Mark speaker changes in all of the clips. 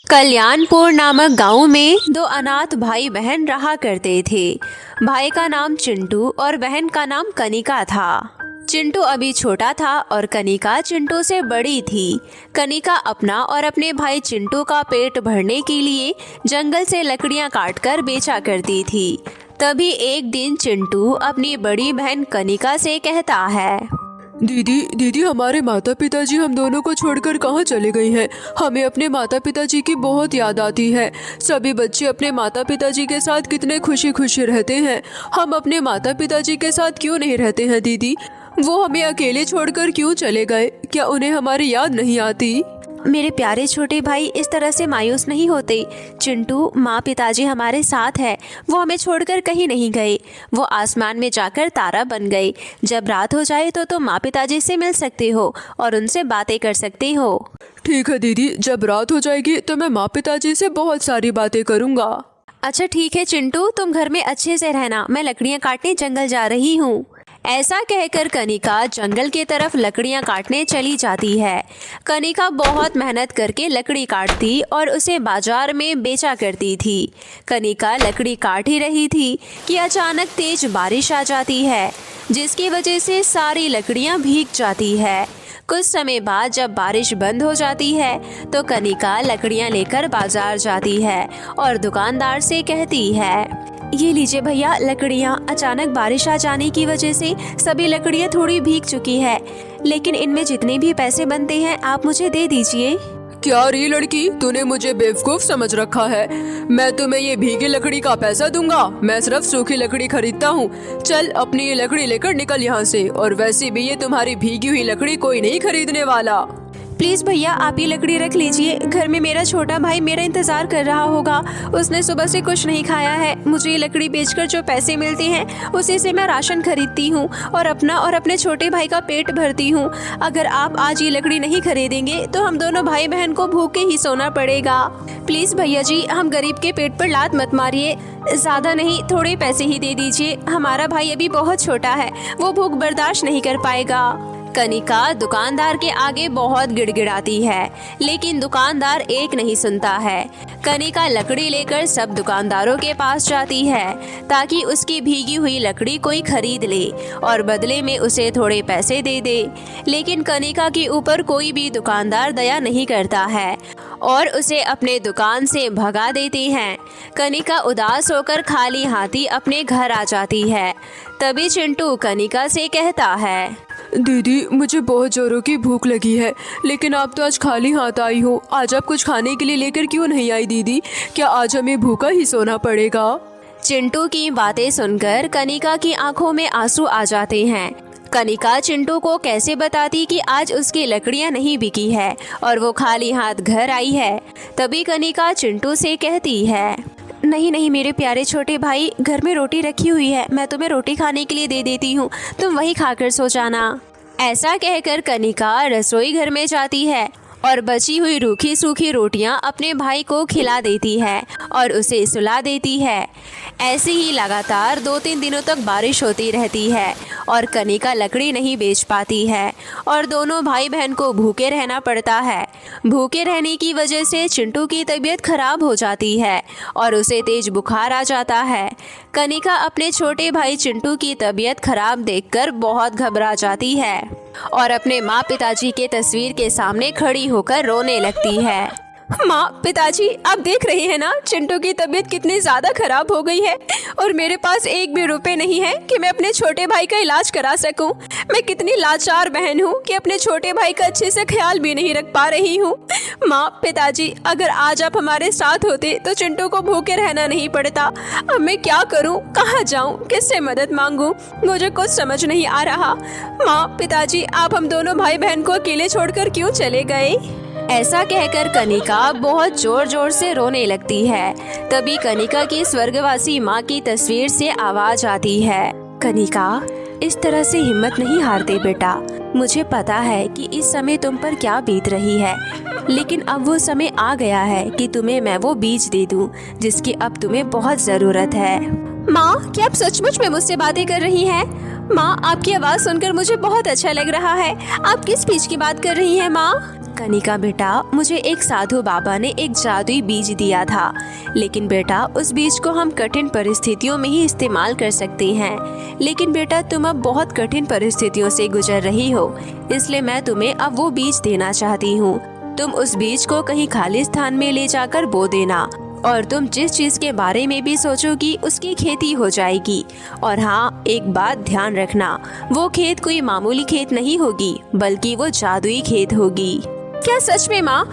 Speaker 1: कल्याणपुर नामक गांव में दो अनाथ भाई बहन रहा करते थे। भाई का नाम चिंटू और बहन का नाम कनिका था। चिंटू अभी छोटा था और कनिका चिंटू से बड़ी थी। कनिका अपना और अपने भाई चिंटू का पेट भरने के लिए जंगल से लकड़ियां काटकर बेचा करती थी। तभी एक दिन चिंटू अपनी बड़ी बहन कनिका से कहता है,
Speaker 2: दीदी दीदी हमारे माता पिताजी हम दोनों को छोड़कर कहाँ चले गए हैं। हमें अपने माता पिताजी की बहुत याद आती है। सभी बच्चे अपने माता पिताजी के साथ कितने खुशी खुशी रहते हैं। हम अपने माता पिताजी के साथ क्यों नहीं रहते हैं दीदी? वो हमें अकेले छोड़कर क्यों चले गए? क्या उन्हें हमारी याद नहीं आती?
Speaker 1: मेरे प्यारे छोटे भाई, इस तरह से मायूस नहीं होते। चिंटू, माँ पिताजी हमारे साथ है। वो हमें छोड़कर कहीं नहीं गए। वो आसमान में जाकर तारा बन गए। जब रात हो जाए तो तुम माँ पिताजी से मिल सकते हो और उनसे बातें कर सकते हो।
Speaker 2: ठीक है दीदी, जब रात हो जाएगी तो मैं माँ पिताजी से बहुत सारी बातें करूँगा।
Speaker 1: अच्छा ठीक है चिंटू, तुम घर में अच्छे से रहना। मैं लकड़ियाँ काटने जंगल जा रही हूँ। ऐसा कहकर कनिका जंगल की तरफ लकड़ियां काटने चली जाती है। कनिका बहुत मेहनत करके लकड़ी काटती और उसे बाजार में बेचा करती थी। कनिका लकड़ी काट ही रही थी कि अचानक तेज बारिश आ जाती है, जिसकी वजह से सारी लकड़ियां भीग जाती है। कुछ समय बाद जब बारिश बंद हो जाती है तो कनिका लकड़ियां लेकर बाजार जाती है और दुकानदार से कहती है, ये लीजिए भैया लकड़ियाँ। अचानक बारिश आ जाने की वजह से सभी लकड़ियाँ थोड़ी भीग चुकी है, लेकिन इनमें जितने भी पैसे बनते हैं आप मुझे दे दीजिए।
Speaker 2: क्या री लड़की, तूने मुझे बेवकूफ समझ रखा है? मैं तुम्हें ये भीगी लकड़ी का पैसा दूंगा? मैं सिर्फ सूखी लकड़ी खरीदता हूँ। चल अपनी ये लकड़ी लेकर निकल यहाँ से। और वैसे भी ये तुम्हारी भीगी हुई लकड़ी कोई नहीं खरीदने वाला।
Speaker 1: प्लीज़ भैया आप ये लकड़ी रख लीजिए। घर में मेरा छोटा भाई मेरा इंतज़ार कर रहा होगा। उसने सुबह से कुछ नहीं खाया है। मुझे ये लकड़ी बेचकर जो पैसे मिलते हैं उसी से मैं राशन खरीदती हूँ और अपना और अपने छोटे भाई का पेट भरती हूँ। अगर आप आज ये लकड़ी नहीं खरीदेंगे तो हम दोनों भाई बहन को भूखे ही सोना पड़ेगा। प्लीज़ भैया जी, हम गरीब के पेट पर लात मत मारिए। ज़्यादा नहीं, थोड़े पैसे ही दे दीजिए। हमारा भाई अभी बहुत छोटा है, वो भूख बर्दाश्त नहीं कर पाएगा। कनिका दुकानदार के आगे बहुत गिड़गिड़ाती है, लेकिन दुकानदार एक नहीं सुनता है। कनिका लकड़ी लेकर सब दुकानदारों के पास जाती है ताकि उसकी भीगी हुई लकड़ी कोई खरीद ले और बदले में उसे थोड़े पैसे दे दे। लेकिन कनिका के ऊपर कोई भी दुकानदार दया नहीं करता है और उसे अपने दुकान से भगा देते हैं। कनिका उदास होकर खाली हाथी अपने घर आ जाती है। तभी चिंटू कनिका से कहता है,
Speaker 2: दीदी मुझे बहुत जोरों की भूख लगी है, लेकिन आप तो आज खाली हाथ आई हो। आज आप कुछ खाने के लिए लेकर क्यों नहीं आई दीदी? क्या आज हमें भूखा ही सोना पड़ेगा?
Speaker 1: चिंटू की बातें सुनकर कनिका की आंखों में आंसू आ जाते हैं। कनिका चिंटू को कैसे बताती कि आज उसकी लकड़ियां नहीं बिकी है और वो खाली हाथ घर आई है। तभी कनिका चिंटू से कहती है, नहीं नहीं मेरे प्यारे छोटे भाई, घर में रोटी रखी हुई है, मैं तुम्हें रोटी खाने के लिए दे देती हूँ, तुम वही खाकर सो जाना। ऐसा कहकर कनिका रसोई घर में जाती है और बची हुई रूखी सूखी रोटियां अपने भाई को खिला देती है और उसे सुला देती है। ऐसे ही लगातार 2-3 दिनों तक बारिश होती रहती है और कनिका लकड़ी नहीं बेच पाती है और दोनों भाई बहन को भूखे रहना पड़ता है। भूखे रहने की वजह से चिंटू की तबीयत खराब हो जाती है और उसे तेज बुखार आ जाता है। कनिका अपने छोटे भाई चिंटू की तबीयत खराब देखकर बहुत घबरा जाती है और अपने माँ पिताजी के तस्वीर के सामने खड़ी होकर रोने लगती है। माँ पिताजी, आप देख रहे हैं ना चिंटू की तबीयत कितनी ज़्यादा खराब हो गई है और मेरे पास एक भी रुपए नहीं है कि मैं अपने छोटे भाई का इलाज करा सकूं। मैं कितनी लाचार बहन हूँ कि अपने छोटे भाई का अच्छे से ख्याल भी नहीं रख पा रही हूँ। माँ पिताजी, अगर आज आप हमारे साथ होते तो चिंटू को भूखे रहना नहीं पड़ता। अब मैं क्या करूँ, कहाँ जाऊँ, किससे मदद मांगूँ, मुझे कुछ समझ नहीं आ रहा। माँ पिताजी, आप हम दोनों भाई बहन को अकेले छोड़कर क्यों चले गए? ऐसा कहकर कनिका बहुत जोर जोर से रोने लगती है। तभी कनिका की स्वर्गवासी माँ की तस्वीर से आवाज आती है, कनिका इस तरह से हिम्मत नहीं हारते बेटा। मुझे पता है कि इस समय तुम पर क्या बीत रही है, लेकिन अब वो समय आ गया है कि तुम्हें मैं वो बीज दे दूं जिसकी अब तुम्हें बहुत जरूरत है। माँ, क्या आप सचमुच में मुझसे बातें कर रही हैं? माँ, आपकी आवाज़ सुनकर मुझे बहुत अच्छा लग रहा है। आप किस बीज की बात कर रही हैं माँ? कनिका बेटा, मुझे एक साधु बाबा ने एक जादुई बीज दिया था, लेकिन बेटा उस बीज को हम कठिन परिस्थितियों में ही इस्तेमाल कर सकते हैं। लेकिन बेटा तुम अब बहुत कठिन परिस्थितियों से गुजर रही हो, इसलिए मैं तुम्हें अब वो बीज देना चाहती हूँ। तुम उस बीज को कहीं खाली स्थान में ले जाकर बो देना, और तुम जिस चीज के बारे में भी सोचोगी उसकी खेती हो जाएगी। और हाँ, एक बात ध्यान रखना, वो खेत कोई मामूली खेत नहीं होगी, बल्कि वो जादुई खेत होगी। क्या सच में माँ?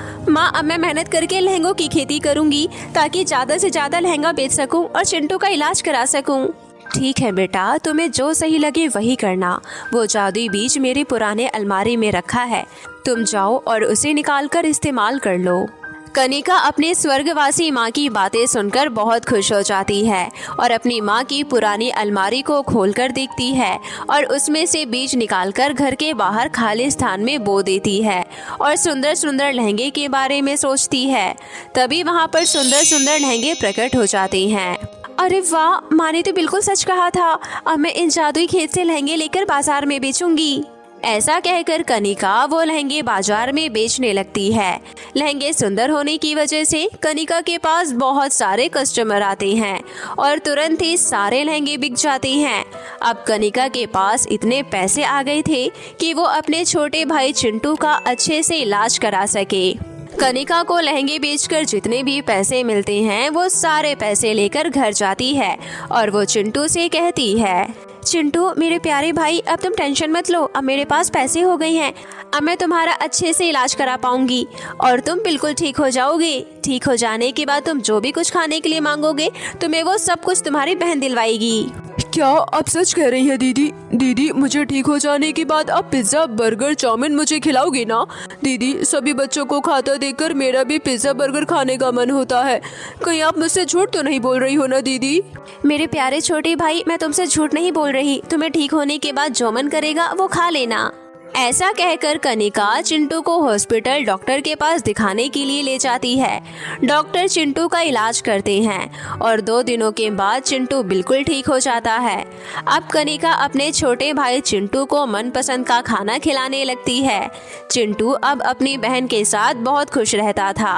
Speaker 1: अब मैं मेहनत करके लहंगों की खेती करूँगी ताकि ज्यादा से ज्यादा लहंगा बेच सकूँ और चिंटू का इलाज करा सकूँ। ठीक है बेटा, तुम्हें जो सही लगे वही करना। वो जादुई बीज मेरे पुराने अलमारी में रखा है, तुम जाओ और उसे निकाल कर इस्तेमाल कर लो। कनिका अपने स्वर्गवासी माँ की बातें सुनकर बहुत खुश हो जाती है और अपनी माँ की पुरानी अलमारी को खोलकर देखती है और उसमें से बीज निकालकर घर के बाहर खाली स्थान में बो देती है और सुंदर सुंदर लहंगे के बारे में सोचती है। तभी वहाँ पर सुंदर सुंदर लहंगे प्रकट हो जाते हैं। अरे वाह, माँ ने तो बिल्कुल सच कहा था। अब मैं इन जादुई खेत से लहंगे लेकर बाजार में बेचूंगी। ऐसा कहकर कनिका वो लहंगे बाजार में बेचने लगती है। लहंगे सुंदर होने की वजह से कनिका के पास बहुत सारे कस्टमर आते हैं और तुरंत ही सारे लहंगे बिक जाते हैं। अब कनिका के पास इतने पैसे आ गए थे कि वो अपने छोटे भाई चिंटू का अच्छे से इलाज करा सके। कनिका को लहंगे बेचकर जितने भी पैसे मिलते हैं वो सारे पैसे लेकर घर जाती है और वो चिंटू से कहती है, चिंटू मेरे प्यारे भाई, अब तुम टेंशन मत लो, अब मेरे पास पैसे हो गए हैं। अब मैं तुम्हारा अच्छे से इलाज करा पाऊंगी और तुम बिल्कुल ठीक हो जाओगे। ठीक हो जाने के बाद तुम जो भी कुछ खाने के लिए मांगोगे तुम्हें वो सब कुछ तुम्हारी बहन दिलवाएगी।
Speaker 2: क्या आप सच कह रही हैं दीदी? दीदी, मुझे ठीक हो जाने के बाद आप पिज्जा, बर्गर, चाउमीन मुझे खिलाओगी ना? दीदी, सभी बच्चों को खाता देखकर मेरा भी पिज्जा, बर्गर खाने का मन होता है। कहीं आप मुझसे झूठ तो नहीं बोल रही हो ना दीदी?
Speaker 1: मेरे प्यारे छोटे भाई, मैं तुमसे झूठ नहीं बोल रही। तुम्हें ठीक होने के बाद जो मन करेगा वो खा लेना। ऐसा कहकर कनिका चिंटू को हॉस्पिटल डॉक्टर के पास दिखाने के लिए ले जाती है। डॉक्टर चिंटू का इलाज करते हैं और 2 दिनों के बाद चिंटू बिल्कुल ठीक हो जाता है। अब कनिका अपने छोटे भाई चिंटू को मनपसंद का खाना खिलाने लगती है। चिंटू अब अपनी बहन के साथ बहुत खुश रहता था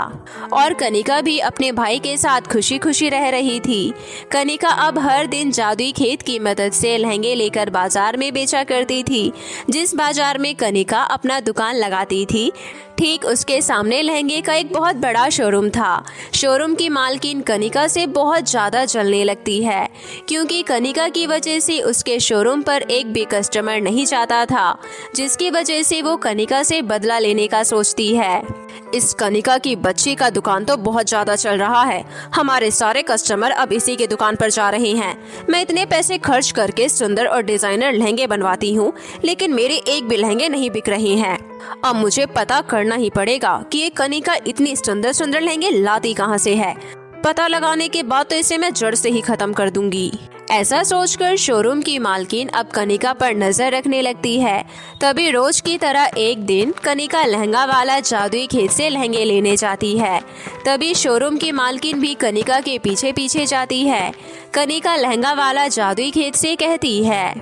Speaker 1: और कनिका भी अपने भाई के साथ खुशी खुशी रह रही थी। कनिका अब हर दिन जादुई खेत की मदद से लहंगे लेकर बाजार में बेचा करती थी। जिस बाजार में कनिका अपना दुकान लगाती थी, ठीक उसके सामने लहंगे का एक बहुत बड़ा शोरूम था। शोरूम की मालकिन कनिका से बहुत ज़्यादा जलने लगती है क्योंकि कनिका की वजह से उसके शोरूम पर एक भी कस्टमर नहीं जाता था, जिसकी वजह से वो कनिका से बदला लेने का सोचती है। इस कनिका की बच्ची का दुकान तो बहुत ज़्यादा चल रहा है। हमारे सारे कस्टमर अब इसी के दुकान पर जा रहे हैं। मैं इतने पैसे खर्च करके सुंदर और डिजाइनर लहंगे बनवाती हूँ, लेकिन मेरे एक भी लहंगे नहीं बिक रहे हैं। अब मुझे पता करना ही पड़ेगा कि ये कनिका इतनी सुंदर सुंदर लहंगे लाती कहाँ से है। पता लगाने के बाद तो इसे मैं जड़ से ही खत्म कर दूंगी। ऐसा सोचकर शोरूम की मालकिन अब कनिका पर नजर रखने लगती है। तभी रोज की तरह एक दिन कनिका लहंगा वाला जादुई खेत से लहंगे लेने जाती है। तभी शोरूम की मालकिन भी कनिका के पीछे पीछे जाती है। कनिका लहंगा वाला जादुई खेत से कहती है,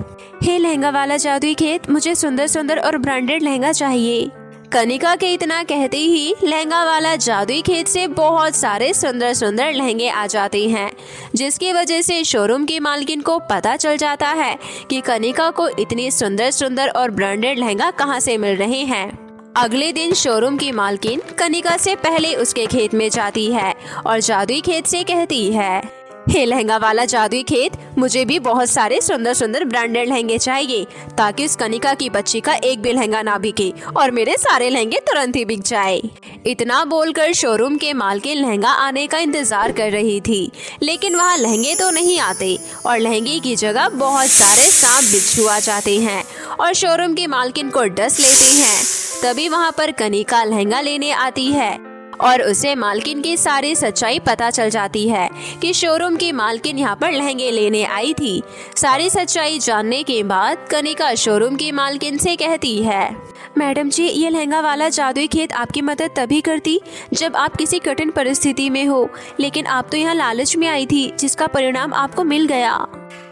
Speaker 1: हे लहंगा वाला जादुई खेत, मुझे सुंदर सुंदर और ब्रांडेड लहंगा चाहिए। कनिका के इतना कहते ही लहंगा वाला जादुई खेत से बहुत सारे सुंदर सुंदर लहंगे आ जाते हैं, जिसकी वजह से शोरूम की मालकिन को पता चल जाता है कि कनिका को इतनी सुंदर सुंदर और ब्रांडेड लहंगा कहां से मिल रहे हैं। अगले दिन शोरूम की मालकिन कनिका से पहले उसके खेत में जाती है और जादुई खेत से कहती है, हे लहंगा वाला जादुई खेत, मुझे भी बहुत सारे सुंदर सुंदर ब्रांडेड लहंगे चाहिए ताकि उस कनिका की बच्ची का एक भी लहंगा ना बिके और मेरे सारे लहंगे तुरंत ही बिक जाए। इतना बोलकर शोरूम के मालकिन लहंगा आने का इंतजार कर रही थी, लेकिन वहाँ लहंगे तो नहीं आते और लहंगे की जगह बहुत सारे सांप बिच्छू आ जाते हैं और शोरूम की मालकिन को डस लेते हैं। तभी वहाँ पर कनिका लहंगा लेने आती है और उसे मालकिन की सारी सच्चाई पता चल जाती है कि शोरूम की मालकिन यहाँ पर लहंगे लेने आई थी। सारी सच्चाई जानने के बाद कनिका शोरूम की मालकिन से कहती है, मैडम जी, ये लहंगा वाला जादुई खेत आपकी मदद तभी करती जब आप किसी कठिन परिस्थिति में हो, लेकिन आप तो यहाँ लालच में आई थी जिसका परिणाम आपको मिल गया।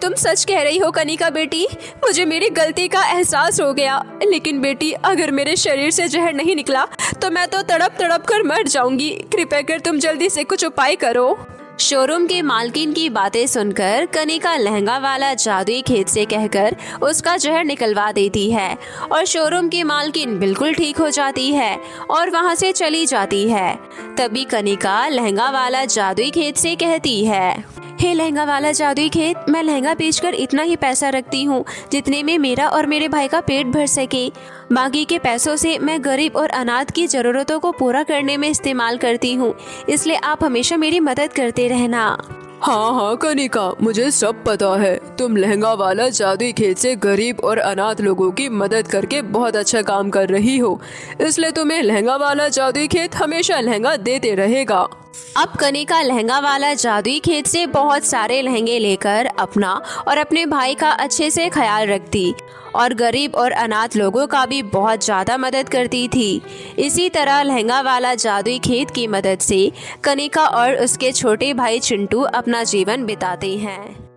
Speaker 1: तुम सच कह रही हो कनिका बेटी, मुझे मेरी गलती का एहसास हो गया। लेकिन बेटी, अगर मेरे शरीर से जहर नहीं निकला तो मैं तो तड़प तड़प कर मर जाऊंगी। कृपया कर तुम जल्दी से कुछ उपाय करो। शोरूम के मालकिन की बातें सुनकर कनिका लहंगा वाला जादुई खेत से कहकर उसका जहर निकलवा देती है और शोरूम की मालकिन बिल्कुल ठीक हो जाती है और वहां से चली जाती है। तभी कनिका लहंगा वाला जादुई खेत से कहती है, हे लहंगा वाला जादुई खेत, मैं लहंगा बेचकर इतना ही पैसा रखती हूँ जितने में मेरा और मेरे भाई का पेट भर सके। बाकी के पैसों से मैं गरीब और अनाथ की ज़रूरतों को पूरा करने में इस्तेमाल करती हूँ, इसलिए आप हमेशा मेरी मदद करते रहना।
Speaker 2: हाँ हाँ कनिका, मुझे सब पता है। तुम लहंगा वाला जादुई खेत से गरीब और अनाथ लोगों की मदद करके बहुत अच्छा काम कर रही हो, इसलिए तुम्हें लहंगा वाला जादुई खेत हमेशा लहंगा देते रहेगा।
Speaker 1: अब कनिका लहंगा वाला जादुई खेत से बहुत सारे लहंगे लेकर अपना और अपने भाई का अच्छे से ख्याल रखती और गरीब और अनाथ लोगों का भी बहुत ज़्यादा मदद करती थी। इसी तरह लहंगा वाला जादुई खेत की मदद से कनिका और उसके छोटे भाई चिंटू अपना जीवन बिताते हैं।